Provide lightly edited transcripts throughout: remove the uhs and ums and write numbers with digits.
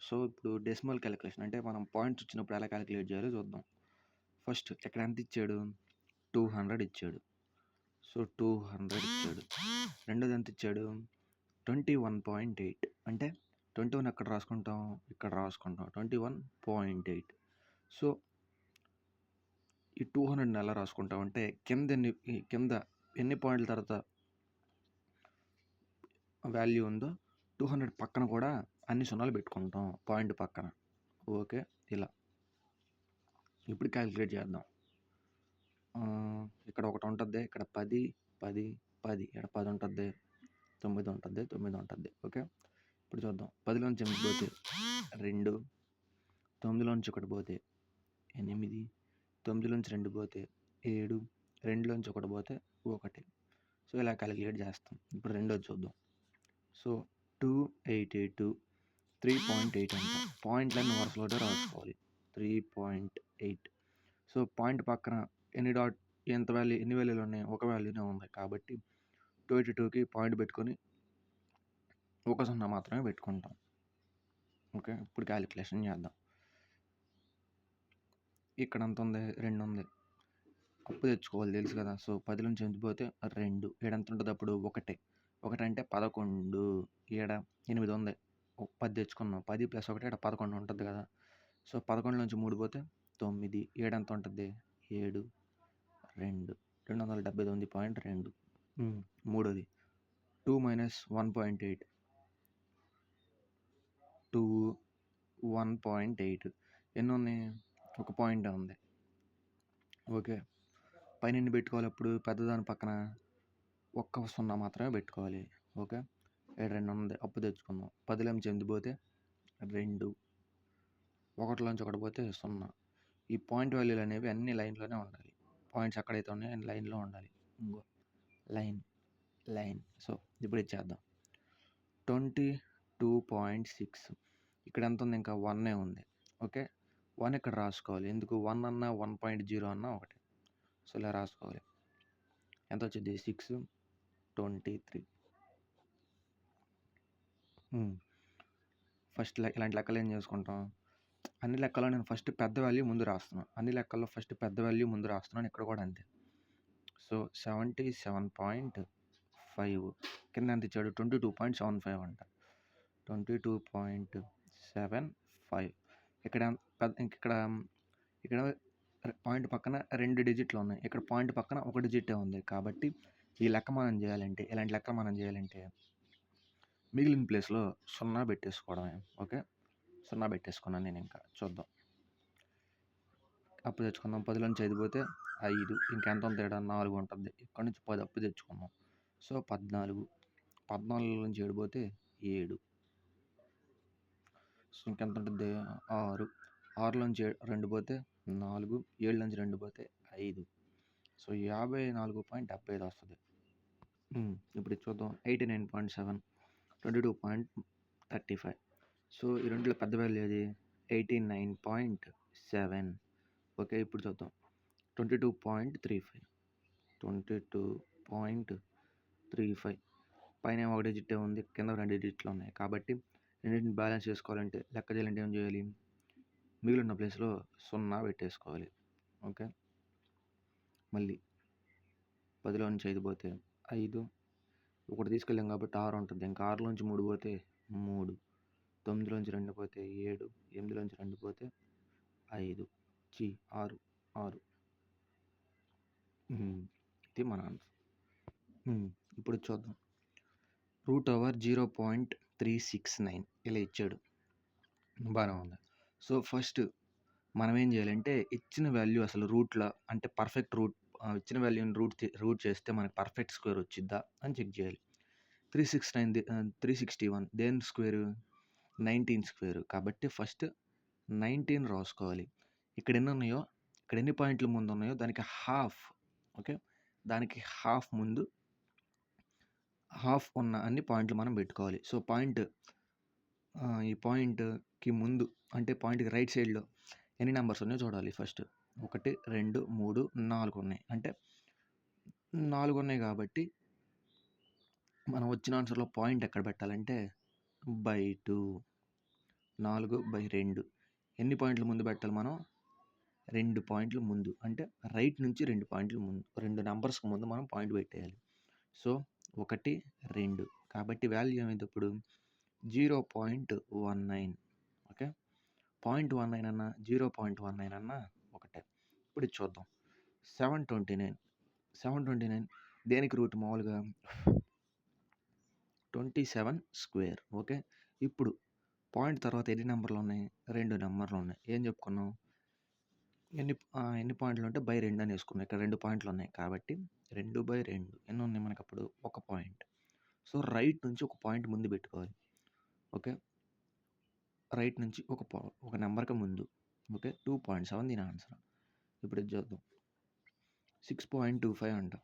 So, ఇప్పుడు decimal calculation అంటే మనం పాయింట్స్ ఇచ్చినప్పుడు ఎలా క్యాలిక్యులేట్ చేయాలో చూద్దాం. ఫస్ట్ ఇక్కడ ఎంత ఇచ్చాడు? 200 ఇచ్చాడు. సో, 200 ఇచ్చాడు. రెండోది ఎంత ఇచ్చాడు? 21.8 అంటే 21 ఎక్కడ రాసుకుంటాం? ఇక్కడ రాసుకుంటాం. 21.8. సో, ఈ 200ని ఎలా రాసుకుంటాం అంటే కింద ఎన్ని పాయింట్ల తర్వాత వాల్యూ ఉందో 200 పక్కన కూడా అన్ని సున్నాలు పెట్టుకుంటాం పాయింట్ పక్కన. ఓకే, ఇలా ఇప్పుడు క్యాలిక్యులేట్ చేద్దాం. ఇక్కడ ఒకటి ఉంటుంది, ఇక్కడ 10, 10, 10, ఇక్కడ 10 ఉంటుంది, 9 ఉంటుంది, 9 ఉంటుంది. ఓకే, ఇప్పుడు చూద్దాం. 10లోంచి 8 పోతే 2, 9లోంచి 1 పోతే 8, 9లోంచి 2 పోతే 7, 2లోంచి 1 పోతే 1. సో, ఇలా క్యాలిక్యులేట్ చేస్తాం. ఇప్పుడు రెండోది చూద్దాం. సో, 288, 3.8 అంట. పాయింట్లన్నీ వరుసలోనే రాసుకోవాలి. 3.8. సో, పాయింట్ పక్కన ఎన్ని వాల్యూలు ఉన్నాయి? ఒక వాల్యూనే ఉంది కాబట్టి 282కి పాయింట్ పెట్టుకొని ఒక సున్నా మాత్రమే పెట్టుకుంటాం. ఓకే, ఇప్పుడు క్యాలిక్యులేషన్ చేద్దాం. ఇక్కడ ఎంత ఉంది? 2 ఉంది. అప్పు తెచ్చుకోవాలి తెలుసు కదా. సో, 10లోంచి 8 పోతే 2. ఈడ ఎంత ఉంటుంది అప్పుడు? 1. 1 అంటే 11. ఈడ 8 ఉంది. 10 తెచ్చుకున్నాం. 10 + 1 ఈడ 11 ఉంటుంది కదా. సో, 11లోంచి 3 పోతే 9. ఈడ ఎంత ఉంటుంది? 7, 2. 279.2. మూడోది 2 - 1.8. 2, 1.8. ఎన్ని ఉన్నాయి? ఒక పాయింటే ఉంది. ఓకే, పైన ఎన్ని పెట్టుకోవాలి అప్పుడు? పెద్దదాని పక్కన ఒక్క సున్నా మాత్రమే పెట్టుకోవాలి. ఓకే, 2 ఉంది. అప్పు తెచ్చుకుందాం. 10లోంచి 8 పోతే 2, 1లోంచి 1 పోతే 0. ఈ పాయింట్ వాల్యూలు అనేవి అన్ని లైన్లోనే ఉండాలి. పాయింట్స్ ఎక్కడైతే ఉన్నాయో అన్ని లైన్లో ఉండాలి. ఇంకో లైన్. సో, ఇప్పుడు ఇచ్చేద్దాం. 22.6. ఇక్కడ ఎంత ఉంది? ఇంకా 1 ఉంది. ఓకే, 1 ఇక్కడ రాసుకోవాలి. ఎందుకు? 1 అన్నా 1.0 అన్నా ఒకటే. సో, ఇలా రాసుకోవాలి. ఎంత వచ్చింది? 623. ఫస్ట్ ఇలాంటి లెక్కలు ఏం చేసుకుంటాం? అన్ని లెక్కల్లో నేను ఫస్ట్ పెద్ద వాల్యూ ముందు రాస్తున్నాను. అన్ని లెక్కల్లో ఫస్ట్ పెద్ద వాల్యూ ముందు రాస్తున్నాను. ఇక్కడ కూడా అంతే. సో, 77.5. కింద ఎంత ఇచ్చాడు? 22.75 అంట. 22.75. ఇక్కడ పాయింట్ పక్కన 2 డిజిట్లు ఉన్నాయి. ఇక్కడ పాయింట్ పక్కన 1 డిజిటే ఉంది. కాబట్టి ఇలాంటి లెక్క మనం చేయాలంటే మిగిలిన ప్లేస్లో 0 పెట్టేసుకోవడమే. ఓకే, 0 పెట్టేసుకున్నాను నేను. ఇంకా చూద్దాం. అప్పు తెచ్చుకుందాం. 10లోంచి 5 పోతే 5. ఇంకెంత ఉంది? 4 ఉంటుంది. ఇక్కడ నుంచి 10 అప్పు తెచ్చుకుందాం. సో, 14. 14లోంచి 7 పోతే 7. సో, ఇంకెంత ఉంటుంది? 6. 6లోంచి 2 పోతే 4. 7లోంచి 2 పోతే 5. సో, 54.75 వస్తుంది. ఇప్పుడు చూద్దాం. 89.7, 22.35. సో, ఈ రెండులో పెద్ద వాల్యూ ఏది? 89.7. ఓకే, ఇప్పుడు చూద్దాం. 22.35. 22.35. పైన 1 డిజిటే ఉంది, కింద 2 డిజిట్లు ఉన్నాయి. కాబట్టి రెండింటిని బ్యాలెన్స్ చేసుకోవాలంటే లెక్క చేయాలంటే ఏం చేయాలి? మిగిలిన ప్లేస్లో 0 పెట్టేసుకోవాలి. ఓకే, మళ్ళీ 10లోంచి 5 పోతే 5. 1 తీసుకెళ్ళాం కాబట్టి 6 ఉంటుంది. ఇంకా 6లోంచి 3 పోతే 3. 9లోంచి 2 పోతే 7. 8లోంచి 2 పోతే 5. 6. ఇది మన ఆన్సర్. ఇప్పుడు చూద్దాం. √0.369 ఇలా ఇచ్చాడు. బాగానే ఉంది. సో, ఫస్ట్ మనం ఏం చేయాలంటే ఇచ్చిన వాల్యూ అసలు రూట్లో అంటే పర్ఫెక్ట్ ఇచ్చిన వాల్యూని రూట్ చేస్తే మనకి పర్ఫెక్ట్ స్క్వేర్ వచ్చిద్దా అని చెక్ చేయాలి. 361 దేని స్క్వేరు? 19 స్క్వేరు. కాబట్టి ఫస్ట్ 19 రాసుకోవాలి. ఇక్కడ ఎన్ని పాయింట్లు ముందు ఉన్నాయో దానికి హాఫ్. ఓకే, దానికి హాఫ్ ముందు హాఫ్ ఉన్న అన్ని పాయింట్లు మనం పెట్టుకోవాలి. సో, ఈ పాయింట్కి ముందు అంటే పాయింట్కి రైట్ సైడ్లో ఎన్ని నెంబర్స్ ఉన్నాయో చూడాలి. ఫస్ట్ 1, 2, 3, 4 ఉన్నాయి. అంటే 4 ఉన్నాయి కాబట్టి మనం వచ్చిన ఆన్సర్లో పాయింట్ ఎక్కడ పెట్టాలంటే by 2. 4/2 ఎన్ని పాయింట్లు ముందు పెట్టాలి మనం? 2 పాయింట్లు ముందు. అంటే రైట్ నుంచి 2 పాయింట్లు ముందు. 2 నంబర్స్‌కి ముందు మనం పాయింట్ పెట్టేయాలి. సో 1, 2 కాబట్టి వాల్యూ ఏమైంది ఇప్పుడు 0.19 ఓకే. 0.19 అన్నా 0.19 అన్నా ఒకటే. ఇప్పుడు ఇది చూద్దాం. 729 దేనికి రూట్ మామూలుగా 27 స్క్వేర్ ఓకే. ఇప్పుడు పాయింట్ తర్వాత ఎన్ని నెంబర్లు ఉన్నాయి? 2 నెంబర్లు ఉన్నాయి. ఏం చెప్పుకున్నాం? ఎన్ని పాయింట్లు ఉంటే బై 2 అని వేసుకున్నాం. ఇక్కడ 2 పాయింట్లు ఉన్నాయి కాబట్టి 2/2 ఎన్ని ఉన్నాయి మనకప్పుడు? 1 పాయింట్. సో రైట్ నుంచి ఒక పాయింట్ ముందు పెట్టుకోవాలి. ఓకే. రైట్ నుంచి ఒక నెంబర్కి ముందు. ఓకే. 2.7 దీని ఆన్సర్. ఇప్పుడు ఇది చూద్దాం. 6.25 అంట.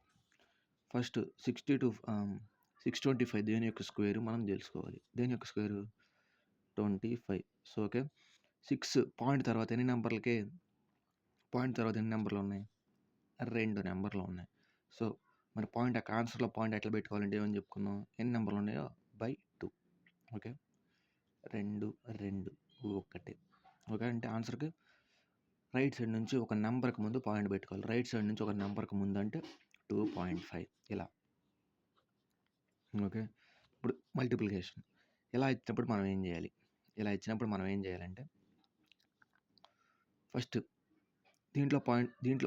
ఫస్ట్ 625 దేని యొక్క స్క్వేర్ మనం తెలుసుకోవాలి. దేని యొక్క స్క్వేర్ 25. So okay. 6 పాయింట్ తర్వాత ఎన్ని నెంబర్లకి పాయింట్ తర్వాత ఎన్ని నెంబర్లు ఉన్నాయి? 2 నెంబర్లు ఉన్నాయి. సో మరి పాయింట్ ఆన్సర్లో పాయింట్ ఎట్లా పెట్టుకోవాలంటే ఏమని చెప్పుకున్నాం? ఎన్ని నెంబర్లు ఉన్నాయో బై 2 ఓకే. 2, 2, 1 ఓకే. అంటే ఆన్సర్కి రైట్ సైడ్ నుంచి ఒక నెంబర్కి ముందు పాయింట్ పెట్టుకోవాలి. రైట్ సైడ్ నుంచి ఒక నెంబర్కి ముందు అంటే 2.5 ఇలా ఓకే. ఇప్పుడు మల్టిప్లికేషన్ ఇలా ఇచ్చినప్పుడు మనం ఏం చేయాలి? ఇలా ఇచ్చినప్పుడు మనం ఏం చేయాలంటే ఫస్ట్ దీంట్లో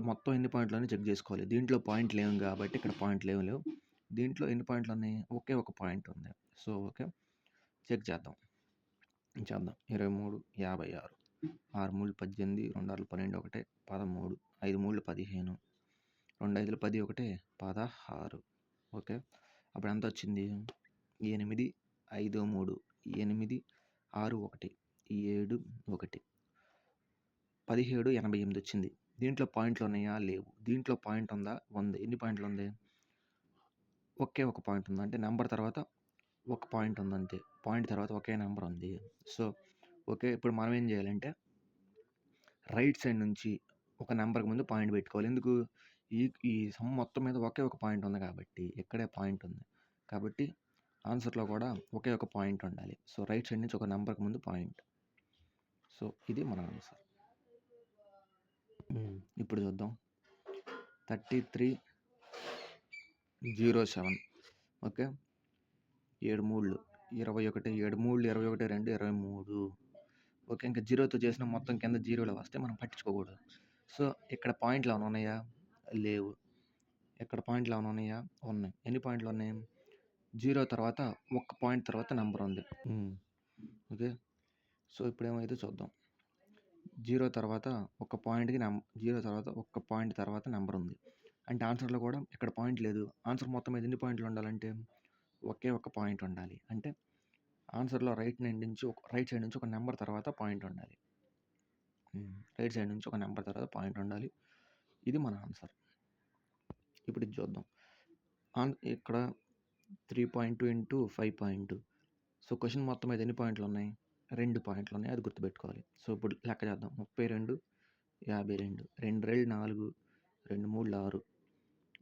మొత్తం ఎన్ని పాయింట్లు అని చెక్ చేసుకోవాలి. దీంట్లో పాయింట్ లేవు కాబట్టి ఇక్కడ పాయింట్లు లేవు. దీంట్లో ఎన్ని పాయింట్లు ఉన్నాయి? ఒకే ఒక పాయింట్ ఉంది. సో ఓకే చెక్ చేద్దాం. 23, 56, 6 3 18, 2 6 12, 1 13, 5 3 15, 2 5 10, 1 16 ఓకే. అప్పుడు ఎంత వచ్చింది? 8 5 3 8 6 1 7 1 17 88 వచ్చింది. దీంట్లో పాయింట్లు ఉన్నాయా? లేవు. దీంట్లో పాయింట్ ఉందా? ఉంది. ఎన్ని పాయింట్లు ఉంది? ఒకే ఒక పాయింట్ ఉంది. అంటే నెంబర్ తర్వాత ఒక పాయింట్ ఉంది అంతే. పాయింట్ తర్వాత ఒకే నెంబర్ ఉంది. So okay. ఇప్పుడు మనం ఏం చేయాలంటే రైట్ సైడ్ నుంచి ఒక నెంబర్కి ముందు పాయింట్ పెట్టుకోవాలి. ఎందుకు? ఈ సమ్ మొత్తం మీద ఒకే ఒక పాయింట్ ఉంది కాబట్టి ఇక్కడే పాయింట్ ఉంది. కాబట్టి ఆన్సర్లో కూడా ఒకే ఒక పాయింట్ ఉండాలి. సో రైట్ సైడ్ నుంచి ఒక నెంబర్కి ముందు పాయింట్. సో ఇది మన ఆన్సర్. ఇప్పుడు చూద్దాం. 3307 ఓకే. 7 3 21 7 3 21 2 23 ఓకే. ఇంకా జీరోతో చేసిన మొత్తం కింద జీరోలు వస్తే మనం పట్టించుకోకూడదు. సో ఇక్కడ పాయింట్లు ఏమైనా ఉన్నాయా? లేవు. ఇక్కడ పాయింట్లు ఏమైనా ఉన్నాయా? ఉన్నాయి. ఎన్ని పాయింట్లు ఉన్నాయి? 0 తర్వాత ఒక పాయింట్ తర్వాత నెంబర్ ఉంది. ఓకే. సో ఇప్పుడు ఏమైతే చూద్దాం. 0 తర్వాత ఒక పాయింట్కి 0 తర్వాత ఒక పాయింట్ తర్వాత నెంబర్ ఉంది. అంటే ఆన్సర్లో కూడా ఇక్కడ పాయింట్ లేదు. ఆన్సర్ మొత్తం మీద ఎన్ని పాయింట్లు ఉండాలంటే ఒకే ఒక పాయింట్ ఉండాలి. అంటే ఆన్సర్లో రైట్ సైడ్ నుంచి ఒక నెంబర్ తర్వాత పాయింట్ ఉండాలి. రైట్ సైడ్ నుంచి ఒక నెంబర్ తర్వాత పాయింట్ ఉండాలి. ఇది మన ఆన్సర్. ఇప్పుడు ఇది చూద్దాం. ఇక్కడ 3.2 into 5.2 సో క్వశ్చన్ మొత్తం మీద ఎన్ని పాయింట్లు ఉన్నాయి? 2 పాయింట్లు ఉన్నాయి. అది గుర్తుపెట్టుకోవాలి. సో ఇప్పుడు లెక్క చేద్దాం. 32 52 2 2 4 2 3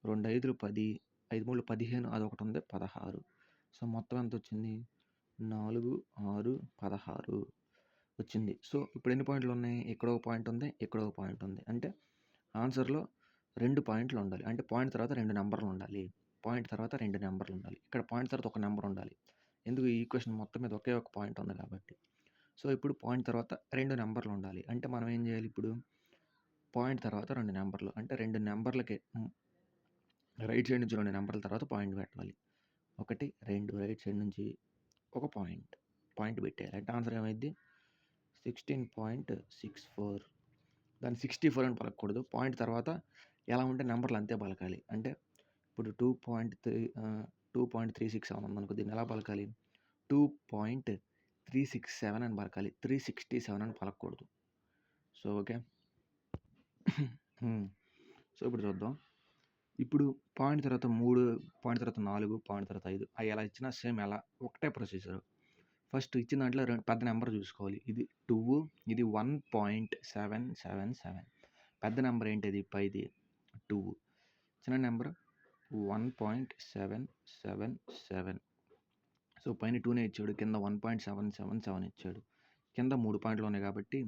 6 2 5 10 5 3 15 అదొకటి ఉంది 16 సో మొత్తం ఎంత వచ్చింది? 4 6 16 వచ్చింది. సో ఇప్పుడు ఎన్ని పాయింట్లు ఉన్నాయి? ఇక్కడ ఒక పాయింట్ ఉంది, ఇక్కడ ఒక పాయింట్ ఉంది. అంటే ఆన్సర్లో 2 పాయింట్లు ఉండాలి. అంటే పాయింట్ తర్వాత 2 నెంబర్లు ఉండాలి. పాయింట్ తర్వాత 2 నెంబర్లు ఉండాలి. ఇక్కడ పాయింట్ తర్వాత ఒక నెంబర్ ఉండాలి. ఎందుకు? ఈ ఈక్వేషన్ మొత్తం మీద ఒకే ఒక పాయింట్ ఉంది కాబట్టి. సో ఇప్పుడు పాయింట్ తర్వాత 2 నెంబర్లు ఉండాలి. అంటే మనం ఏం చేయాలి ఇప్పుడు? పాయింట్ తర్వాత 2 నెంబర్లు అంటే 2 నెంబర్లకి రైట్ సైడ్ నుంచి 2 నెంబర్ల తర్వాత పాయింట్ పెట్టాలి. 1 2 రైట్ సైడ్ నుంచి ఒక పాయింట్ పెట్టేయాలి. అంటే ఆన్సర్ ఏమైంది? 16.64 దాన్ని 64 అని పలకూడదు. పాయింట్ తర్వాత ఎలా ఉంటే నెంబర్లు అంతే పలకాలి. అంటే ఇప్పుడు 2.367 ఉందనుకో, దీన్ని ఎలా పలకాలి? 2.367 అని పలకాలి. 367 అని పలకూడదు. So okay. సో ఇప్పుడు చూద్దాం. ఇప్పుడు పాయింట్ తర్వాత 3 పాయింట్ తర్వాత 4 పాయింట్ తర్వాత 5 అవి ఎలా ఇచ్చినా సేమ్ ఎలా ఒకటే ప్రొసీజర్. ఫస్ట్ ఇచ్చిన దాంట్లో పెద్ద నెంబర్ చూసుకోవాలి. ఇది 2 ఇది 1.777 పెద్ద నెంబర్ ఏంటిది? పైది 2 చిన్న నెంబర్ 1.777 సో పైన 2నే ఇచ్చాడు, కింద 1.777 ఇచ్చాడు. కింద 3 పాయింట్లు ఉన్నాయి కాబట్టి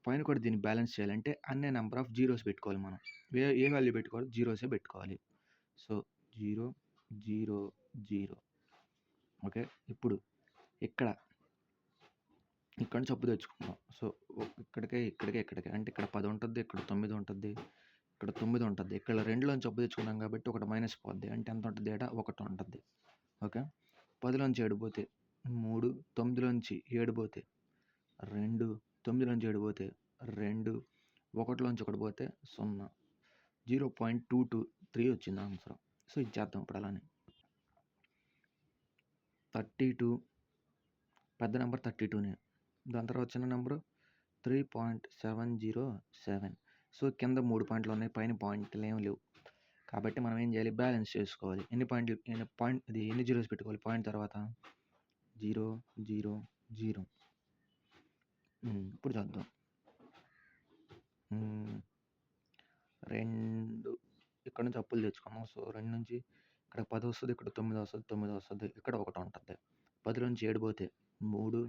పైన కూడా దీన్ని బ్యాలెన్స్ చేయాలంటే అన్నే నెంబర్ ఆఫ్ జీరోస్ పెట్టుకోవాలి మనం. ఏ వాల్యూ పెట్టుకోవాలి? జీరోసే పెట్టుకోవాలి. సో 0, 0, 0. ఓకే. ఇప్పుడు ఇక్కడ నుంచి అప్పు తెచ్చుకుందాం. సో ఇక్కడికే అంటే ఇక్కడ 10 ఉంటుంది, ఇక్కడ 9 ఉంటుంది, ఇక్కడ 9 ఉంటుంది. ఇక్కడ 2లోంచి అప్పు తెచ్చుకున్నాం కాబట్టి ఒకటి మైనస్ పోద్ది. అంటే ఎంత ఉంటుంది తేడా? 1 ఉంటుంది. ఓకే. 10లోంచి 7 పోతే 3, 9లోంచి 7 పోతే 2, 9లోంచి 7 పోతే 2, 1లోంచి 1 పోతే 0. 0.223 వచ్చింది ఆన్సర్. సో ఇది చేద్దాం ఇప్పుడు అలానే. 32 పెద్ద నెంబర్ 32నే. దాని తర్వాత చిన్న నెంబరు 3.707. సో కింద 3 పాయింట్లు ఉన్నాయి, పైన పాయింట్లు ఏమి లేవు కాబట్టి మనం ఏం చేయాలి? బ్యాలెన్స్ చేసుకోవాలి. ఎన్ని జీరోస్ పెట్టుకోవాలి పాయింట్ తర్వాత? 0, 0, 0. ఇప్పుడు చూద్దాం. 2 ఇక్కడ నుంచి అప్పులు తెచ్చుకున్నాం. సో 2 నుంచి ఇక్కడ 10 వస్తుంది, ఇక్కడ 9 వస్తుంది, 9 వస్తుంది, ఇక్కడ 1 ఉంటుంది. 10లోంచి 7 పోతే 3,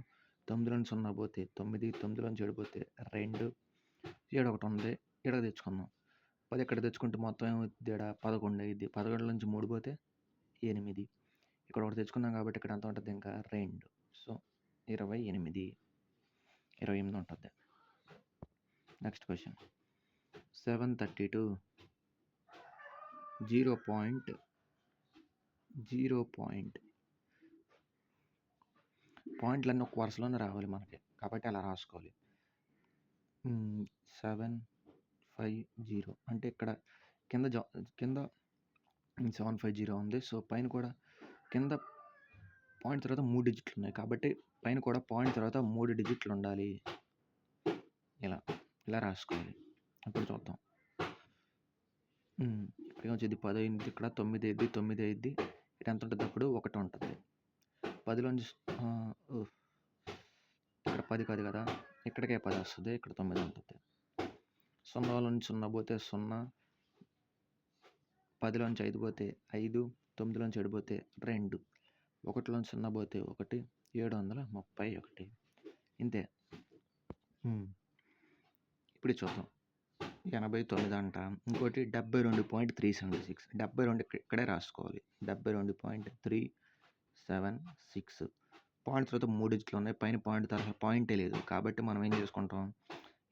9లోంచి 0 పోతే 9, 9లోంచి 7 పోతే 2, 7 ఒకటి ఉంది, ఇక్కడ తెచ్చుకుందాం. 10 ఇక్కడ తెచ్చుకుంటే మొత్తం ఏమవుతుంది? 11 అయ్యిద్ది. 11లోంచి 3 పోతే 8. ఇక్కడ ఒకటి తెచ్చుకున్నాం కాబట్టి ఇక్కడ ఎంత ఉంటుంది? ఇంకా 2. సో 28 ఉంటుంది. Next question. 732 0. పాయింట్లన్నీ ఒక వరుసలోనే రావాలి మనకి కాబట్టి అలా రాసుకోవాలి. 750 అంటే ఇక్కడ కింద 750 ఉంది. సో పైన కూడా కింద పాయింట్ తర్వాత 3 డిజిట్లు ఉన్నాయి కాబట్టి పైన కూడా పాయింట్ తర్వాత 3 డిజిట్లు ఉండాలి. ఇలా రాసుకోవాలి. ఇప్పుడు చూద్దాం. ఇక్కడ వచ్చేది 10 అయింది, ఇక్కడ 9 అయింది, 9 అయింది. ఇక్కడ ఎంత ఉంటుంది? అప్పుడు 1 ఉంటుంది. 10లోంచి ఇక్కడ 10 కాదు కదా, ఇక్కడికే 10 వస్తుంది, ఇక్కడ 9 ఉంటుంది. 0లోంచి 0 పోతే 0, 10లోంచి 5 పోతే 5, 9లోంచి 7 పోతే 2, 1లోంచి 0 పోతే 1, 731. ఇంతే. ఇప్పుడు చూద్దాం. 89 అంట. ఇంకోటి 72.376. 72 ఇక్కడే రాసుకోవాలి. 72.376. పాయింట్ తర్వాత 3 డిజిట్లు ఉన్నాయి, పైన పాయింట్ తర్వాత పాయింటే లేదు కాబట్టి మనం ఏం చేసుకుంటాం?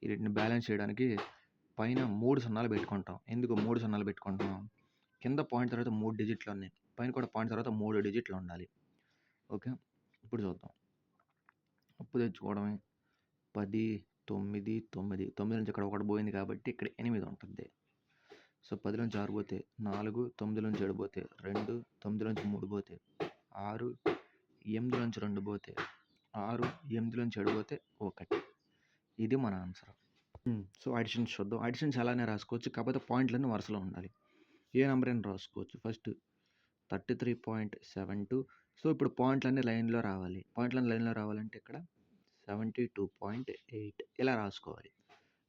వీటిని బ్యాలెన్స్ చేయడానికి పైన 3 సున్నాలు పెట్టుకుంటాం. ఎందుకు 3 సున్నాలు పెట్టుకుంటాం? కింద పాయింట్ తర్వాత 3 డిజిట్లు ఉన్నాయి, పైన కూడా పాయింట్ తర్వాత 3 డిజిట్లు ఉండాలి. ఓకే. ఇప్పుడు చూద్దాం. అప్పు తెచ్చుకోవడమే. 10, 9, 9. 9 నుంచి ఇక్కడ 1 పోయింది కాబట్టి ఇక్కడ 8 ఉంటుంది. సో 10లోంచి 6 పోతే 4, 9లోంచి 7 పోతే 2, 9లోంచి 3 పోతే 6, 8లోంచి 2 పోతే 6, 8లోంచి 7 పోతే 1. ఇది మన ఆన్సర్. సో అడిషన్స్ చూద్దాం. అడిషన్స్ అలానే రాసుకోవచ్చు, కాకపోతే పాయింట్లన్నీ వరుసలో ఉండాలి. ఏ నెంబర్ అయినా రాసుకోవచ్చు. ఫస్ట్ 33.72. సో ఇప్పుడు పాయింట్లన్నీ లైన్లో రావాలి. పాయింట్లన్నీ లైన్లో రావాలంటే ఇక్కడ 72.8 ఇలా రాసుకోవాలి.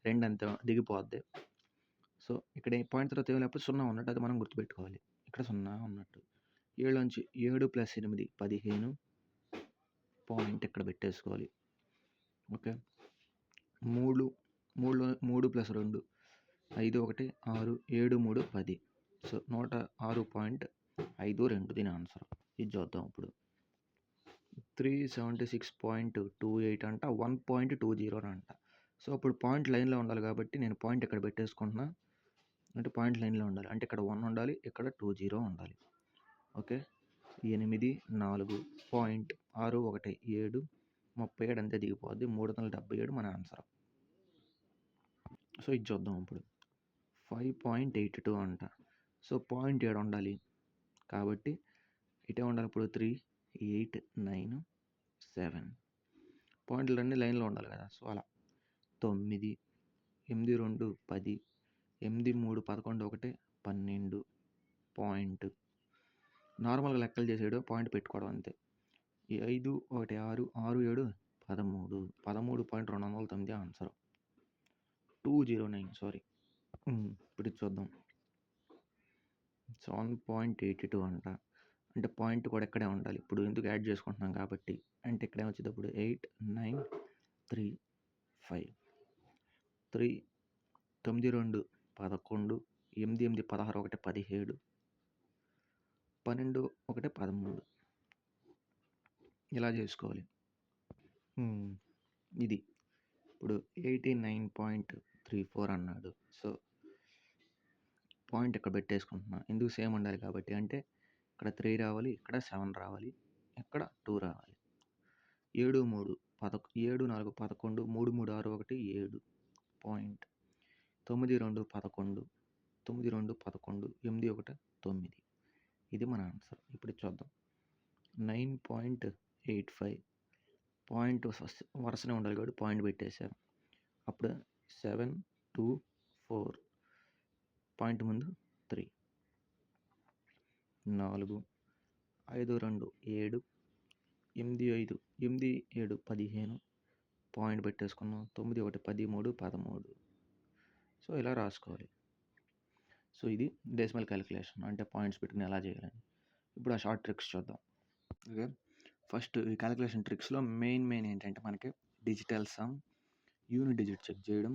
2 అంత దిగిపోద్ది. సో ఇక్కడ పాయింట్ తర్వాత ఏం లేకపోతే 0 ఉన్నట్టు అది మనం గుర్తుపెట్టుకోవాలి. ఇక్కడ 0 ఉన్నట్టు. 7లోంచి 7 + 8 15 పాయింట్ ఇక్కడ పెట్టేసుకోవాలి. ఓకే. 3 + 2 5, 1, 6, 7, 3, 10. సో 106.52 దీని ఆన్సర్. ఇది చూద్దాం ఇప్పుడు. 376.28 అంట, 1.20 అంట. సో అప్పుడు పాయింట్ లైన్లో ఉండాలి కాబట్టి నేను పాయింట్ ఇక్కడ పెట్టేసుకుంటున్నా. అంటే పాయింట్ లైన్లో ఉండాలి అంటే ఇక్కడ 1 ఉండాలి, ఇక్కడ 20 ఉండాలి. ఓకే. 8, 4.617 37 అంతే దిగిపోద్ది. 377 మన ఆన్సర్. సో ఇది చూద్దాం ఇప్పుడు. 5.82 అంట. సో పాయింట్ 7 ఉండాలి కాబట్టి ఇటే ఉండాలి. ఇప్పుడు 3, 8, 9, 7 పాయింట్లు అన్నీ లైన్లో ఉండాలి కదా. సో అలా 9, 8, 2, 10, 8, 3, 11, 1, 12 పాయింట్. నార్మల్గా లెక్కలు చేసేయడం, పాయింట్ పెట్టుకోవడం అంతే. 5, 1, 6, 6, 7, 13. 13.209 ఆన్సర్. 209 సారీ. ఇప్పుడు చూద్దాం. 7.82 అంట. అంటే పాయింట్ కూడా ఇక్కడే ఉండాలి. ఇప్పుడు ఎందుకు యాడ్ చేసుకుంటున్నాం కాబట్టి అంటే ఇక్కడే వచ్చేటప్పుడు 8, 9, 3 5 3 9 2 11 8 8 16 1 17 12 1 13 ఇలా చేసుకోవాలి. ఇది ఇప్పుడు 89.34 అన్నాడు. సో పాయింట్ ఇక్కడ పెట్టేసుకుంటున్నా. ఎందుకు సేమ్ ఉండాలి కాబట్టి, అంటే ఇక్కడ 3 రావాలి, ఇక్కడ 7 రావాలి, ఇక్కడ 2 రావాలి. 7 3 7 4 11 3 3 6 1 7 పాయింట్ 9 2 11 9 2 11 8 1 9. ఇది మన ఆన్సర్. ఇప్పుడు చూద్దాం. 9.85 పాయింట్ వరుసనే ఉండాలి కాబట్టి పాయింట్ పెట్టేశారు. అప్పుడు 7 2 4 పాయింట్ ముందు 3 4 5 2 7 8 5 8 7 15 పాయింట్ పెట్టేసుకున్నాం. 9 1 13 13. సో ఇలా రాసుకోవాలి. సో ఇది డెసిమల్ క్యాలిక్యులేషన్, అంటే పాయింట్స్ పెట్టుకుని ఎలా చేయాలని. ఇప్పుడు ఆ షార్ట్ ట్రిక్స్ చూద్దాం. ఓకే, ఫస్ట్ ఈ క్యాలిక్యులేషన్ ట్రిక్స్లో మెయిన్ ఏంటంటే మనకి digital sum, unit digit check చేయడం,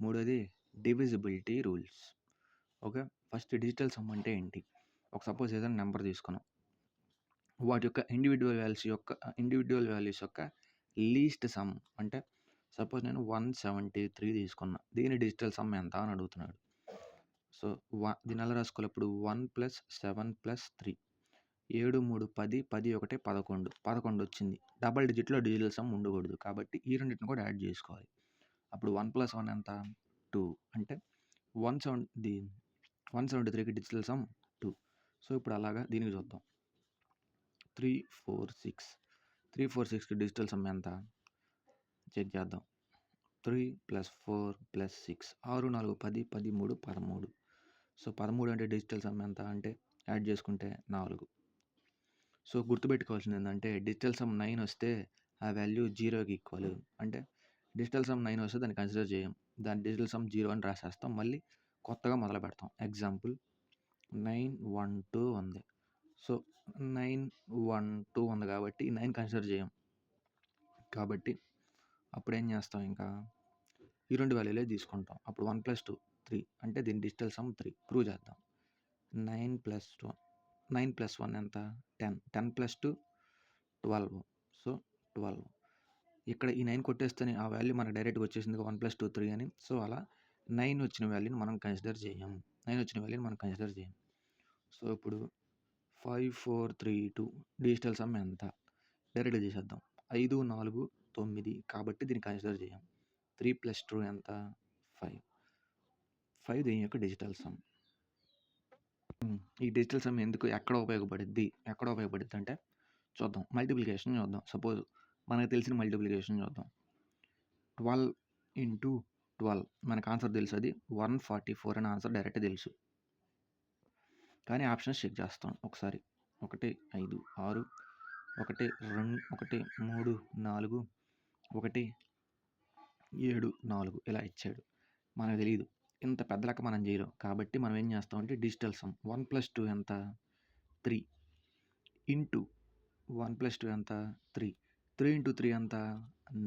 మూడోది divisibility rules. Okay, first digital sum అంటే ఏంటి? ఒక సపోజ్ ఏదైనా నెంబర్ తీసుకున్నాం, వాటి యొక్క ఇండివిజువల్ వాల్యూస్ యొక్క లీస్ట్ సమ్. అంటే సపోజ్ నేను 173 తీసుకున్నా, దీని డిజిటల్ సమ్ ఎంత అని అడుగుతున్నాడు. సో దీని ఎలా రాసుకోవాలి? ఇప్పుడు 1 + 7 + 3 7 3 10 10 1 11 11 వచ్చింది. డబల్ డిజిట్లో డిజిటల్ సమ్ ఉండకూడదు కాబట్టి ఈ రెండింటిని కూడా యాడ్ చేసుకోవాలి. అప్పుడు 1 + 1 ఎంత? 2. అంటే 173కి డిజిటల్ సమ్ 2. సో ఇప్పుడు అలాగా దీనికి చూద్దాం. 3 4 6 3 4 6కి డిజిటల్ సమ్ ఎంత చెక్ చేద్దాం. 3 + 4 + 6 6 4 10 13 13. సో 13 అంటే డిజిటల్ సమ్ ఎంత అంటే యాడ్ చేసుకుంటే 4. సో గుర్తుపెట్టుకోవాల్సింది ఏంటంటే డిజిటల్ సమ్ 9 వస్తే ఆ వాల్యూ 0కి ఈక్వల్. అంటే డిజిటల్ సమ్ 9 వస్తే దాన్ని కన్సిడర్ చేయం, దాని డిజిటల్ సమ్ 0 అని రాసేస్తాం, మళ్ళీ కొత్తగా మొదలు పెడతాం. ఎగ్జాంపుల్ 912 ఉంది. సో 912 ఉంది కాబట్టి 9 కన్సిడర్ చేయం. కాబట్టి అప్పుడు ఏం చేస్తాం? ఇంకా ఈ రెండు వాల్యూలే తీసుకుంటాం. అప్పుడు 1 + 2 3 అంటే దీని డిజిటల్ సమ్ 3 ప్రూవ్ చేద్దాం. 9 + 1 ఎంత? 10 10 + 2 12. సో 12. ఇక్కడ ఈ 9 కొట్టేస్తేనే ఆ వాల్యూ మనకు డైరెక్ట్గా వచ్చేసింది 1 + 2 3 అని. సో అలా 9 వచ్చిన వాల్యూని మనం కన్సిడర్ చేయం. సో ఇప్పుడు 5 4 3 2 డిజిటల్ సమ్ ఎంత? డైరెక్ట్గా చేసేద్దాం. 5 4 9 కాబట్టి దీన్ని కన్సిడర్ చేయం. 3 + 2 ఎంత? 5. 5 దీని యొక్క డిజిటల్ సమ్. ఈ డిజిటల్ సమ్ ఎక్కడ ఉపయోగపడుద్ది అంటే చూద్దాం. మల్టిప్లికేషన్ చూద్దాం. సపోజ్ మనకు తెలిసిన మల్టిప్లికేషన్ చూద్దాం. 12 × 12 మనకు ఆన్సర్ తెలుసు, అది 144 అని ఆన్సర్ డైరెక్ట్ తెలుసు. కానీ ఆప్షన్స్ చెక్ చేస్తాం ఒకసారి. 1 5 6 1 2 1 3 4 1 7 4 ఇలా ఇచ్చాడు. మనకు తెలియదు, ఇంత పెద్ద లెక్క మనం చేయలేం. కాబట్టి మనం ఏం చేస్తామంటే డిజిటల్ సమ్ 1 + 2 ఎంత? 3 ఇంటూ 1 + 2 ఎంత? 3 3 × 3 ఎంత?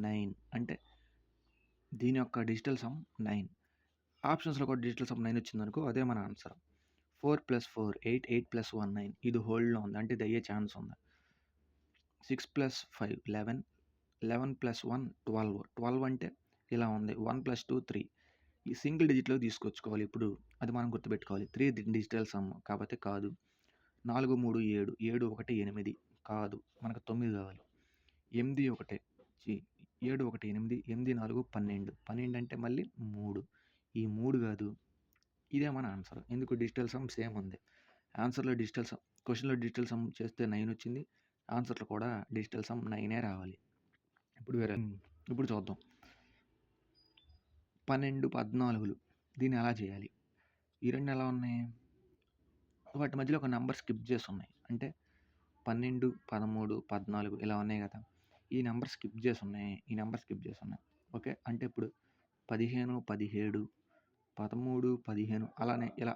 9. అంటే దీని యొక్క డిజిటల్ సమ్ 9. ఆప్షన్స్లో కూడా డిజిటల్ సమ్ 9 వచ్చిందనుకో, అదే మన ఆన్సర్. 4 + 4 8 8 + 1 9. ఇది హోల్డ్లో ఉంది, అంటే ఇది అయ్యే ఛాన్స్ ఉంది. 6 + 5 11 11 + 1 12 12 అంటే ఇలా ఉంది. 1 + 2 3. ఈ సింగిల్ డిజిట్లో తీసుకొచ్చుకోవాలి. ఇప్పుడు అది మనం గుర్తుపెట్టుకోవాలి. 3 డిజిటల్ సమ్ కాబట్టి కాదు. 4 3 7 7 1 8 కాదు, మనకు 9 కావాలి. 8 1 7 1 8 8 4 12 12 అంటే మళ్ళీ 3. ఈ 3 కాదు, ఇదే మన ఆన్సర్. ఎందుకు? డిజిటల్ సమ్ సేమ్ ఉంది. ఆన్సర్లో డిజిటల్ సమ్, క్వశ్చన్లో డిజిటల్ సమ్ చేస్తే 9 వచ్చింది, ఆన్సర్లో కూడా డిజిటల్ సమ్ 9 రావాలి. ఇప్పుడు చూద్దాం. 12 14 దీన్ని ఎలా చేయాలి? ఈ రెండు ఎలా ఉన్నాయి? వాటి మధ్యలో ఒక నెంబర్ స్కిప్ చేసి ఉన్నాయి. అంటే 12 13 14 ఇలా ఉన్నాయి కదా, ఈ నెంబర్ స్కిప్ చేసి ఉన్నాయి. ఓకే, అంటే ఇప్పుడు 15 17 13 15 అలానే ఇలా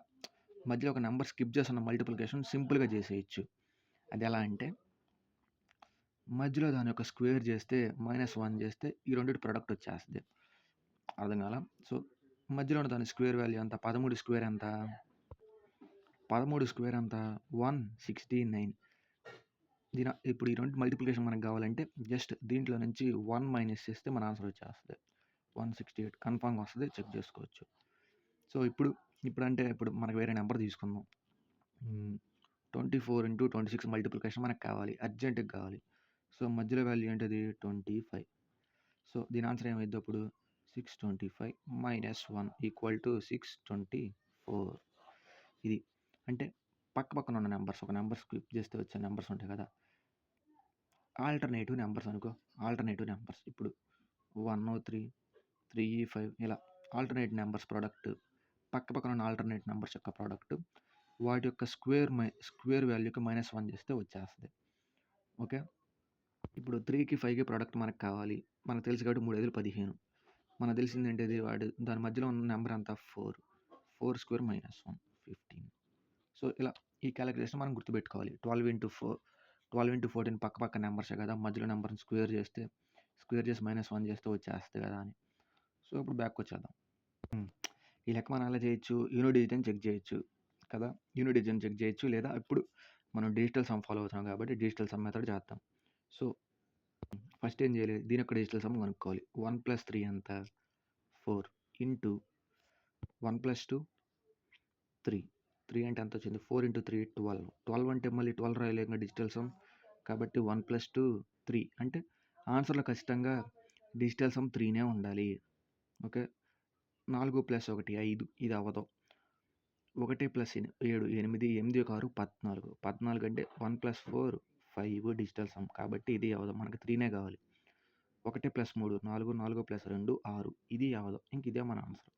మధ్యలో ఒక నెంబర్ స్కిప్ చేస్తున్న మల్టిప్లికేషన్ సింపుల్గా చేసేయచ్చు. అది ఎలా అంటే మధ్యలో దాని యొక్క స్క్వేర్ చేస్తే -1 చేస్తే ఈ రెండిటి ప్రొడక్ట్ వచ్చేస్తది. అర్థం కాలా? సో, మధ్యలో ఉన్న దాని స్క్వేర్ వాల్యూ ఎంత? 13 స్క్వేర్ ఎంత? 13 స్క్వేర్ ఎంత? 169. ఇప్పుడు ఈ రెండు మల్టిప్లికేషన్ మనకు కావాలంటే జస్ట్ దీంట్లో నుంచి 1 మైనస్ చేస్తే మన ఆన్సర్ వచ్చేస్తది. 168 కన్ఫామ్‌గా వస్తది. చెక్ చేసుకోవచ్చు. సో, ఇప్పుడు మనకు వేరే నెంబర్ తీసుకుందాం. 24 × 26 మల్టిప్లికేషన్ మనకు కావాలి. అర్జెంట్‌గా కావాలి. సో, మధ్యలో వాల్యూ ఏంటది? 25. సో, దీని ఆన్సర్ ఏమైద్ది అప్పుడు? 625 - 1 = 624. ఇది అంటే పక్కన ఉన్న నెంబర్స్, ఒక నెంబర్ స్కిప్ చేస్తే వచ్చే నెంబర్స్ ఉంటాయి కదా! ఆల్టర్నేటివ్ నెంబర్స్ అనుకో. ఆల్టర్నేటివ్ నెంబర్స్ ఇప్పుడు 103, 3, 5 ఇలా ఆల్టర్నేట్ నెంబర్స్ ప్రొడక్ట్, పక్కన ఉన్న ఆల్టర్నేట్ నెంబర్స్ యొక్క ప్రొడక్ట్, వాటి యొక్క స్క్వేర్ వాల్యూకి -1 చేస్తే వచ్చేస్తది. ఓకే. ఇప్పుడు 3కి 5కి ప్రొడక్ట్ మనకు కావాలి. మనకు తెలుసు కాబట్టి 3 5 15. మనకు తెలిసింది ఏంటిది? దాని మధ్యలో ఉన్న నెంబర్ ఎంత? 4. 4 స్క్వేర్ -1 15. సో, ఇలా ఈ క్యాలిక్యులేషన్ మనం గుర్తుపెట్టుకోవాలి. 12 × 14 పక్క నెంబర్సే కదా! మధ్యలో నెంబర్‌ని స్క్వేర్ చేసి -1 చేస్తే వచ్చేస్తది కదా అని. సో, ఇప్పుడు బ్యాక్‌కొచ్చేద్దాం. ఈ లెక్క మనం ఎలా చేయొచ్చు? యూనిట్ డిజిట్ చెక్ చేయొచ్చు కదా! యూనిట్ డిజిట్ చెక్ చేయొచ్చు. లేదా ఇప్పుడు మనం డిజిటల్ సమ్ ఫాలో అవుతున్నాం కాబట్టి డిజిటల్ సమ్ మెథడ్ చేద్దాం. సో, ఫస్ట్ ఏం చేయాలి? దీని యొక్క డిజిటల్ సమ్ కనుక్కోవాలి. 1 + 3 ఎంత? 4 × 1 + 2 3. 3 అంటే ఎంత వచ్చింది? 4 × 3 12. 12 అంటే మళ్ళీ 12 రాయలేం డిజిటల్ సమ్. కాబట్టి 1 + 2 3. అంటే ఆన్సర్‌లో ఖచ్చితంగా డిజిటల్ సమ్ 3నే ఉండాలి. ఓకే. 4 + 1 5. ఇది అవ్వదు. 1 + 7 8. 8 1 6 14. 14 అంటే 1 + 4 5 డిజిటల్ సమ్. కాబట్టి ఇది అవ్వదు. మనకు 3నే కావాలి. 1 + 3 4. 4 + 2 6. ఇది అవ్వదు. ఇంక ఇదే మన ఆన్సర్.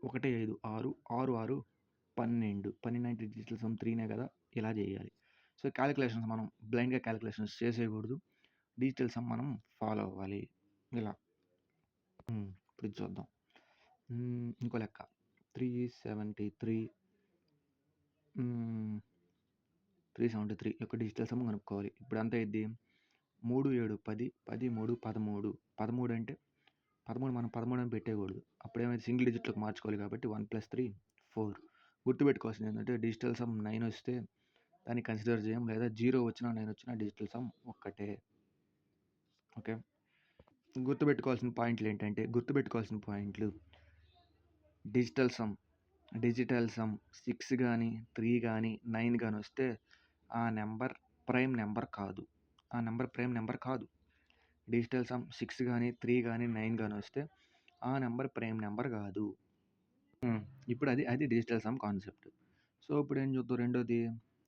1 5 6 6 6 12. 12 అంటే డిజిటల్ సమ్ 3నే కదా! ఇలా చేయాలి. సో, క్యాలిక్యులేషన్స్ మనం బ్లైండ్‌గా క్యాలిక్యులేషన్స్ చేసేయకూడదు. డిజిటల్ సమ్ మనం ఫాలో అవ్వాలి. ఇలా. ఇప్పుడు ఇది చూద్దాం. ఇంకో లెక్క 373 373 యొక్క డిజిటల్ సమ్ కనుక్కోవాలి. ఇప్పుడు ఎంత అయ్యిద్ది? 3 7 10 10 3 13. 13 అంటే 13 మనం 13 అని పెట్టేయకూడదు. అప్పుడేమైతే సింగిల్ డిజిట్‌లోకి మార్చుకోవాలి కాబట్టి 1 + 3 4. గుర్తుపెట్టుకోవాల్సింది ఏంటంటే డిజిటల్ సమ్ 9 వస్తే దాన్ని కన్సిడర్ చేయం. లేదా 0 వచ్చినా 9 వచ్చినా డిజిటల్ సమ్ ఒక్కటే. ఓకే. గుర్తుపెట్టుకోవాల్సిన పాయింట్లు డిజిటల్ సమ్ 6 కానీ 3 కానీ 9 కానీ వస్తే ఆ నెంబర్ ప్రైమ్ నెంబర్ కాదు. డిజిటల్ సమ్ 6 కానీ 3 కానీ 9 కానీ వస్తే ఆ నెంబర్ ప్రైమ్ నెంబర్ కాదు. ఇప్పుడు అది డిజిటల్ సమ్ కాన్సెప్ట్. సో, ఇప్పుడు ఏం చూద్దాం? రెండోది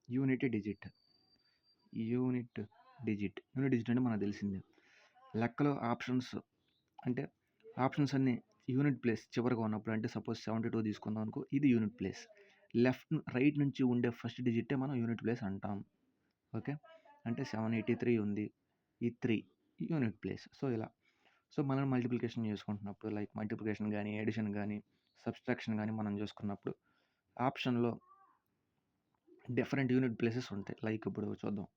యూనిట్ డిజిట్. యూనిట్ డిజిట్ అంటే మనకు తెలిసిందే. లెక్కలో ఆప్షన్స్ అన్నీ యూనిట్ ప్లేస్ చివరగా ఉన్నప్పుడు, అంటే సపోజ్ 72 తీసుకుందాం అనుకో, ఇది యూనిట్ ప్లేస్. రైట్ నుంచి ఉండే ఫస్ట్ డిజిటే మనం యూనిట్ ప్లేస్ అంటాం. ఓకే. అంటే 783 ఉంది. ఈ 3 యూనిట్ ప్లేస్. సో, ఇలా. సో, మనం మల్టిప్లికేషన్ చేసుకుంటున్నప్పుడు లైక్ మల్టిప్లికేషన్ కానీ, అడిషన్ కానీ, సబ్స్ట్రాక్షన్ కానీ మనం చేసుకున్నప్పుడు ఆప్షన్‌లో డిఫరెంట్ యూనిట్ ప్లేసెస్ ఉంటాయి. లైక్ ఇప్పుడు చూద్దాం.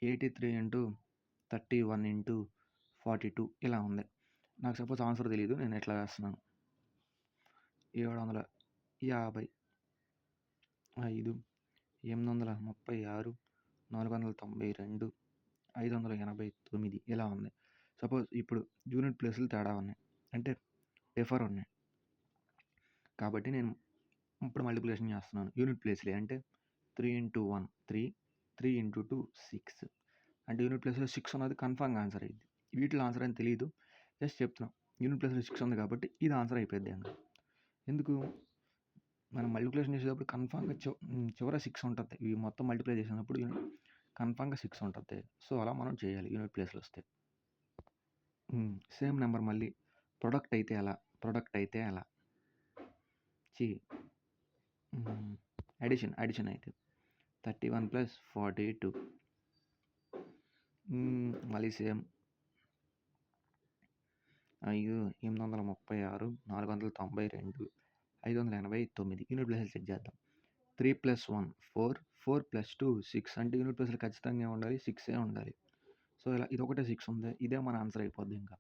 83 × 31 × 42 ఇలా ఉంది. నాకు సపోజ్ ఆన్సర్ తెలీదు. నేను ఎట్లా వేస్తున్నాను. 750 5 836 492 589 ఇలా ఉంది. సపోజ్ ఇప్పుడు యూనిట్ ప్లేసులు తేడా ఉన్నాయి. అంటే డిఫర్ ఉన్నాయి. కాబట్టి నేను ఇప్పుడు మల్టిప్లికేషన్ చేస్తున్నాను. యూనిట్ ప్లేస్లే అంటే 3 × 1 3 3 × 2 6. అంటే యూనిట్ ప్లేస్లో 6 ఉన్నది కన్ఫామ్‌గా ఆన్సర్ అయ్యిద్ది. వీటిలో ఆన్సర్ అని తెలీదు. జస్ట్ చెప్తున్నాం. యూనిట్ ప్లేస్లో 6 ఉంది కాబట్టి ఇది ఆన్సర్ అయిపోద్ది అన్న. ఎందుకు? మనం మల్టిప్లికేషన్ చేసేటప్పుడు కన్ఫామ్‌గా చివర 6 ఉంటుంది. ఇవి మొత్తం మల్టిప్లై చేసినప్పుడు కన్ఫామ్‌గా 6 ఉంటుంది. సో, అలా మనం చేయాలి యూనిట్ ప్లేస్లో వస్తే. సేమ్ నెంబర్ మళ్ళీ ప్రొడక్ట్ అయితే ఎలా? అడిషన్ అయితే 31 + 42. మళ్ళీ సేమ్ 836 492 589 యూనిట్ ప్లేస్లు చెక్ చేద్దాం. 3 + 1 4, 4 + 2 6 అంటే యూనిట్ ప్లేస్‌లో ఖచ్చితంగా ఉండాలి. 6 ఉండాలి. సో, ఇలా ఇదొకటే 6 ఉంది. ఇదే మన ఆన్సర్ అయిపోద్ది ఇంకా.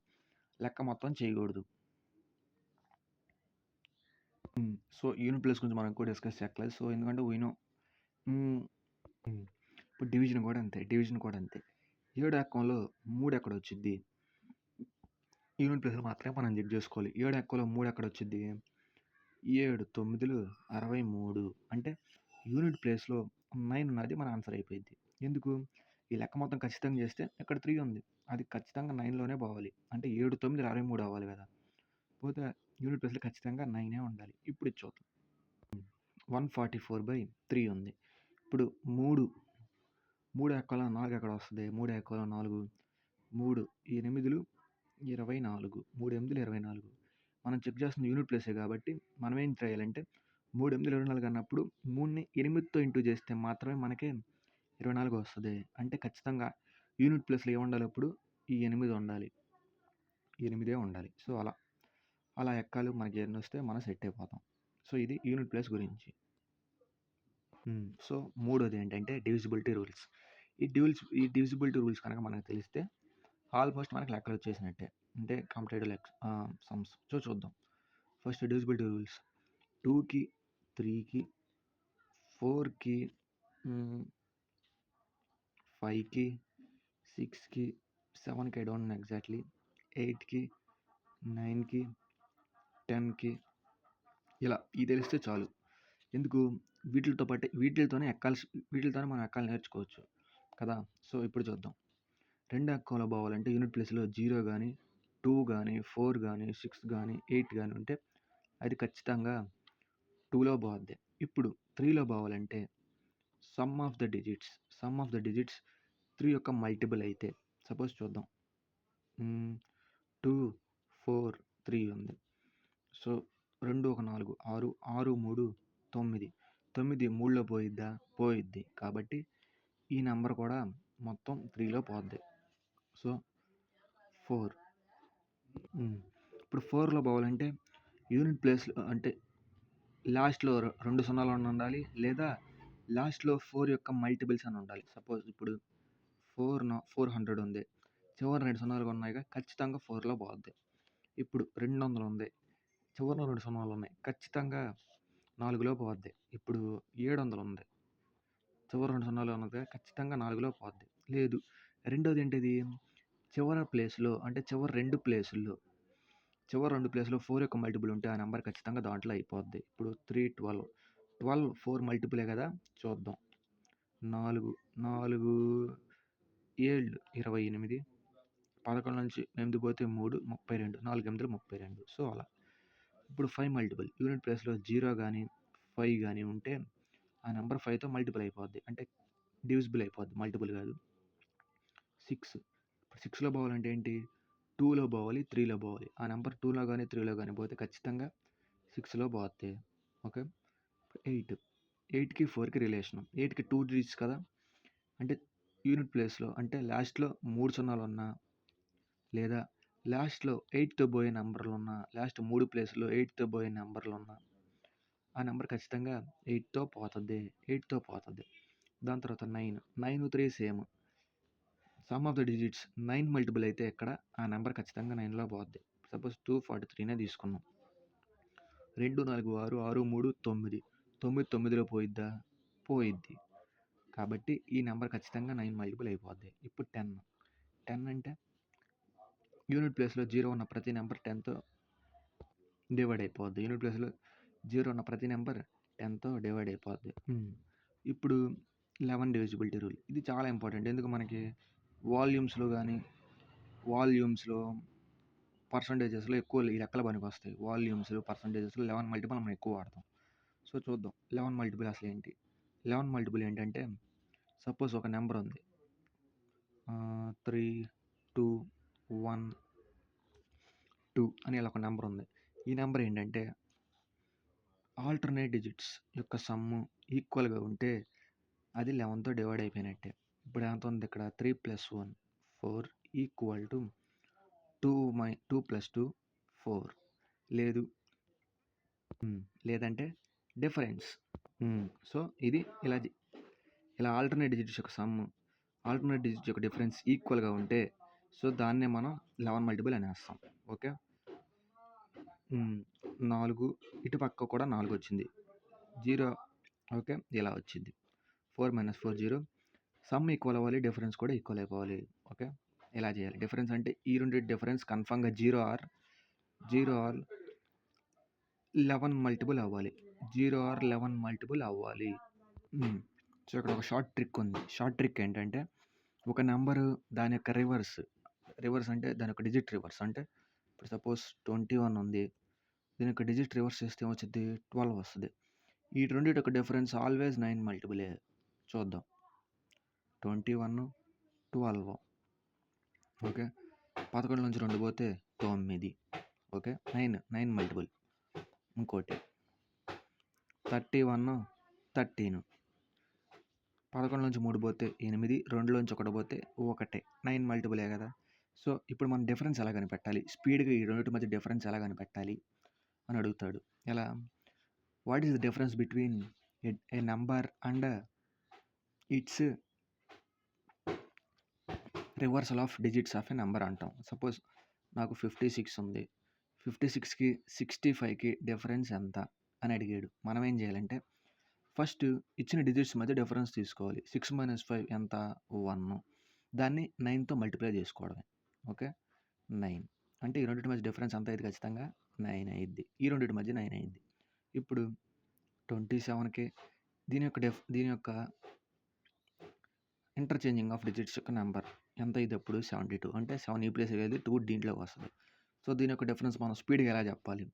లెక్క మొత్తం చేయకూడదు. సో, యూనిట్ ప్లేస్ గురించి మనం ఎక్కువ డిస్కస్ చేయక్కర్లేదు. సో, ఎందుకంటే వీ నో. ఇప్పుడు డివిజన్ కూడా అంతే. 7 ఎక్కంలో 3 ఎక్కడొచ్చిద్ది? యూనిట్ ప్లేస్‌లో మాత్రమే మనం చెక్ చేసుకోవాలి. 7 ఎక్కంలో 3 ఎక్కడొచ్చిద్ది? 7 9లు 63 అంటే యూనిట్ ప్లేస్‌లో 9 ఉన్నది మన ఆన్సర్ అయిపోయిద్ది. ఎందుకు? ఈ లెక్క మొత్తం ఖచ్చితంగా చేస్తే ఇక్కడ 3 ఉంది. అది ఖచ్చితంగా 9లోనే పోవాలి. అంటే 7 9 63 అవ్వాలి కదా! పోతే యూనిట్ ప్లేస్‌లో ఖచ్చితంగా 9 ఉండాలి. ఇప్పుడు ఇది చూద్దాం. 144/3 ఉంది. ఇప్పుడు 3 ఎక్కాలో 4 ఎక్కడ వస్తది? 3 ఎక్కాలో 4 3 8లు 24 3 8లు 24 మనం చెక్ చేస్తుంది యూనిట్ ప్లేసే కాబట్టి మనం ఏం చేయాలంటే 3 8లు 24 అన్నప్పుడు 3ని 8తో ఇంటూ చేస్తే మాత్రమే మనకి 24 వస్తది. అంటే ఖచ్చితంగా యూనిట్ ప్లేస్‌లో ఏముండాలి అప్పుడు? ఈ 8 ఉండాలి. 8 ఉండాలి. సో, అలా ఎక్కాలు మనకి ఎన్నొస్తే మనం సెట్ అయిపోతాం. సో, ఇది యూనిట్ ప్లేస్ గురించి. సో, మూడోది ఏంటంటే డివిజిబిలిటీ రూల్స్. ఈ డివిజిబిలిటీ రూల్స్ కనుక మనకు తెలిస్తే ఆల్మోస్ట్ మనకి లెక్కలు వచ్చేసినట్టే. అంటే కాంపిటేటివ్ సమ్స్. సో, చూద్దాం. ఫస్ట్ డివిజిబిలిటీ రూల్స్ 2కి 3కి 4కి 5కి 6కి 7కి ఐ డోంట్ నో ఎగ్జాక్ట్లీ 8కి 9కి 10కి ఇలా ఇది తెలిస్తే చాలు. ఎందుకు? వీటితోనే మనం ఎక్కాలు నేర్చుకోవచ్చు కదా! సో, ఇప్పుడు చూద్దాం. 2 ఎక్కంలో పోవాలంటే యూనిట్ ప్లేస్‌లో 0 గానీ 2 గానీ 4 గానీ 6 గానీ 8 గానీ ఉంటే అది ఖచ్చితంగా 2లో పోద్ది. ఇప్పుడు 3లో పోవాలంటే సమ్ ఆఫ్ ద డిజిట్స్ 3 యొక్క మల్టిపుల్ అయితే సపోజ్ చూద్దాం. 2 4 3 ఉంది. సో, 2 1 4 6 6 3 9 9 3లో పోయిద్దా? పోయిద్ది. కాబట్టి ఈ నెంబర్ కూడా మొత్తం 3లో పోద్ది. సో, 4 ఇప్పుడు 4లో పోవాలంటే యూనిట్ ప్లేస్‌లో అంటే లాస్ట్‌లో 2 సున్నాలు ఉండాలి. లేదా లాస్ట్‌లో 4 యొక్క మల్టిపుల్స్ అని ఉండాలి. సపోజ్ ఇప్పుడు 400 ఉంది. చివరన 2 సున్నాలు ఉన్నాయిగా ఖచ్చితంగా 4లో పోద్ది. ఇప్పుడు 200 ఉంది. చివరన 2 సున్నాలు ఉన్నాయి. ఖచ్చితంగా 4లో పోద్ది. ఇప్పుడు 700 ఉంది. చివర 2 సున్నాలు ఉన్నది ఖచ్చితంగా 4లో పోద్ది. లేదు రెండోది ఏంటిది? చివరి రెండు ప్లేసుల్లో 4 యొక్క మల్టిపుల్ ఉంటే ఆ నెంబర్ ఖచ్చితంగా దాంట్లో అయిపోద్ది. ఇప్పుడు 3 12 12 4 మల్టిపులే కదా! చూద్దాం. 4 4 7 28 11 నుంచి 8 పోతే 3 32 4 8లు 32 సో, అలా. ఇప్పుడు 5 మల్టిపుల్ యూనిట్ ప్లేస్‌లో 0 గానీ 5 గానీ ఉంటే ఆ నెంబర్ 5తో మల్టిపుల్ అయిపోద్ది. అంటే డివిజిబుల్ అయిపోద్ది. మల్టిపుల్ కాదు. 6 6లో పోవాలంటే ఏంటి? 2లో పోవాలి. 3లో పోవాలి. ఆ నెంబర్ 2లో గానీ 3లో గానీ పోతే ఖచ్చితంగా 6లో పోద్ది. ఓకే. 8 8కి 4కి రిలేషను. 8కి 2 డిజిట్స్ కదా! అంటే యూనిట్ ప్లేస్‌లో అంటే లాస్ట్‌లో 3 సున్నాలున్నా లేదా లాస్ట్‌లో 8తో పోయే నంబర్లున్నా లాస్ట్ 3 ప్లేస్‌లో 8తో పోయే నంబర్లున్నా ఆ నెంబర్ ఖచ్చితంగా 8తో పోతది. దాని తర్వాత 9 9, 3 same. Some of the digits 9 multiple అయితే ఇక్కడ ఆ నెంబర్ ఖచ్చితంగా 9లో పోద్ది. సపోజ్ 243నే తీసుకున్నాం. 2 4 6 6 3 9 9 9లో పోయిద్దా? పోయిద్ది. కాబట్టి ఈ నెంబర్ ఖచ్చితంగా 9 మల్టిపుల్ అయిపోద్ది. ఇప్పుడు 10 అంటే యూనిట్ ప్లేస్‌లో 0 ఉన్న ప్రతి నెంబర్ 10తో డివైడ్ అయిపోద్ది. యూనిట్ ప్లేస్‌లో 0 ఉన్న ప్రతి నెంబర్ 10తో డివైడ్ అయిపోద్ది. ఇప్పుడు 11 డివిజిబిలిటీ రూల్. ఇది చాలా ఇంపార్టెంట్. ఎందుకు మనకి వాల్యూమ్స్‌లో పర్సెంటేజెస్‌లో ఎక్కువ ఈ లెక్కలు పనికొస్తాయి. వాల్యూమ్స్, పర్సెంటేజెస్‌లో 11 మల్టిపుల్ మనం ఎక్కువ వాడతాం. సో, చూద్దాం 11 మల్టిపుల్ అసలు ఏంటి? 11 మల్టిపుల్ ఏంటంటే సపోజ్ ఒక నెంబర్ ఉంది. 3 2 1 2 అని ఇలా ఒక నెంబర్ ఉంది. ఈ నెంబర్ ఏంటంటే ఆల్టర్నేట్ డిజిట్స్ యొక్క సమ్ము ఈక్వల్‌గా ఉంటే అది 11తో డివైడ్ అయిపోయినట్టే. ఇప్పుడు ఎంత ఉంది ఇక్కడ 3 + 1 4 ఈక్వల్ టు 2 + 2 4 లేదంటే డిఫరెన్స్ సో ఇది ఇలా ఆల్టర్నేట్ డిజిట్స్ యొక్క సమ్, ఆల్టర్నేట్ డిజిట్స్ యొక్క డిఫరెన్స్ ఈక్వల్గా ఉంటే సో దాన్నే మనం 11 మల్టిపుల్ అనేస్తాం. ఓకే, 4 ఇటు పక్క కూడా 4 వచ్చింది, 0. ఓకే, ఇలా వచ్చింది 4 - 4 0. సమ్ ఈక్వల్ అవ్వాలి, డిఫరెన్స్ కూడా ఈక్వల్ అయిపోవాలి. ఓకే, ఇలా చేయాలి. డిఫరెన్స్ అంటే ఈ రెండు డిఫరెన్స్ కన్ఫామ్గా 0 ఆర్ 11 మల్టిపుల్ అవ్వాలి. 0 ఆర్ 11 మల్టిపుల్ అవ్వాలి. సో ఇక్కడ ఒక షార్ట్ ట్రిక్ ఉంది. షార్ట్ ట్రిక్ ఏంటంటే ఒక నెంబరు దాని యొక్క రివర్స్ అంటే దాని యొక్క డిజిట్ రివర్స్ అంటే ఇప్పుడు సపోజ్ 21 ఉంది, దీని యొక్క డిజిట్ రివర్స్ చేస్తే ఏమొచ్చింది 12 వస్తుంది. ఈ రెండింటి యొక్క డిఫరెన్స్ ఆల్వేస్ 9 మల్టిపులే. చూద్దాం, 21 12. ఓకే, 11 నుంచి 2 పోతే 9. Okay, 9 multiple. ఇంకోటి 31 13, 11 నుంచి 3 పోతే 8, 2 నుంచి 1 పోతే 1, 9 మల్టిపులే కదా. సో ఇప్పుడు మనం డిఫరెన్స్ ఎలా కనిపెట్టాలి, స్పీడ్గా ఈ రెండింటి మధ్య డిఫరెన్స్ ఎలా కనిపెట్టాలి అని అడుగుతాడు. ఎలా, what is the difference between A number and it's reversal of digits of A number అంటాం. సపోజ్ నాకు 56 ఉంది, 56కి 65కి డిఫరెన్స్ ఎంత అని అడిగాడు. మనం ఏం చేయాలంటే ఫస్ట్ ఇచ్చిన డిజిట్స్ మధ్య డిఫరెన్స్ తీసుకోవాలి. 6 - 5 ఎంత 1, దాన్ని 9తో మల్టిప్లై చేసుకోవడమే. ఓకే, 9 అంటే ఈ రెండింటి మధ్య డిఫరెన్స్ ఎంత అయింది, ఖచ్చితంగా 9 అయ్యిద్ది. ఈ రెండింటి మధ్య 9 అయ్యిద్ది. ఇప్పుడు 27కి దీని యొక్క ఇంటర్చేంజింగ్ ఆఫ్ డిజిట్స్ యొక్క నెంబర్ ఎంత ఇది అప్పుడు 72 అంటే 7 ఈ ప్లేస్ వెళ్ళి 2 దీంట్లోకి వస్తుంది. సో దీని యొక్క డిఫరెన్స్ మనం స్పీడ్గా ఎలా చెప్పాలి,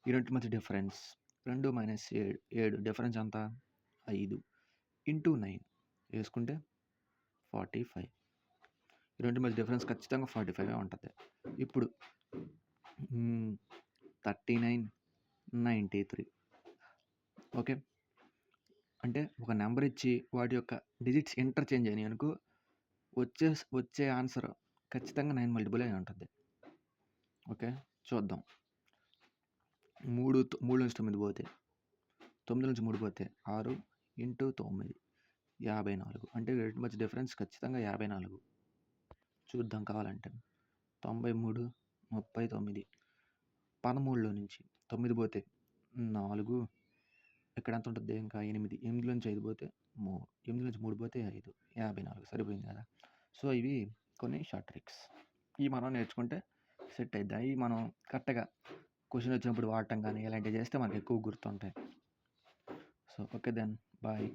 ఈ రెండింటి మధ్య డిఫరెన్స్ 2 - 7 డిఫరెన్స్ ఎంత 5 ఇంటూ 9 వేసుకుంటే 45. ఈ రెండింటి మధ్య డిఫరెన్స్ ఖచ్చితంగా 45 ఉంటుంది. ఇప్పుడు 39 93. ఓకే, అంటే ఒక నెంబర్ ఇచ్చి వాటి యొక్క డిజిట్స్ ఇంటర్చేంజ్ అయినాయి అనుకో, వచ్చే ఆన్సర్ ఖచ్చితంగా 9 మల్టిపుల్ అయి ఉంటుంది. ఓకే, చూద్దాం. 3 నుంచి 9 పోతే 9 నుంచి 3 పోతే 6 ఇంటూ 9 54. అంటే వీటి మధ్య డిఫరెన్స్ ఖచ్చితంగా 54. చూద్దాం కావాలంటే 93 39. 13లో నుంచి 9 పోతే 4, ఇక్కడ ఎంత ఉంటుంది ఇంకా 8. 8 నుంచి 5 పోతే 3, 8 నుంచి 3 పోతే 5, 54. సరిపోయింది కదా. సో ఇవి కొన్ని షార్ట్ ట్రిక్స్, ఇవి మనం నేర్చుకుంటే సెట్ అవుద్ది. అవి మనం కరెక్ట్గా క్వశ్చన్ వచ్చినప్పుడు వాడటం కానీ ఇలాంటివి చేస్తే మనకు ఎక్కువ గుర్తుంటాయి. So okay then bye.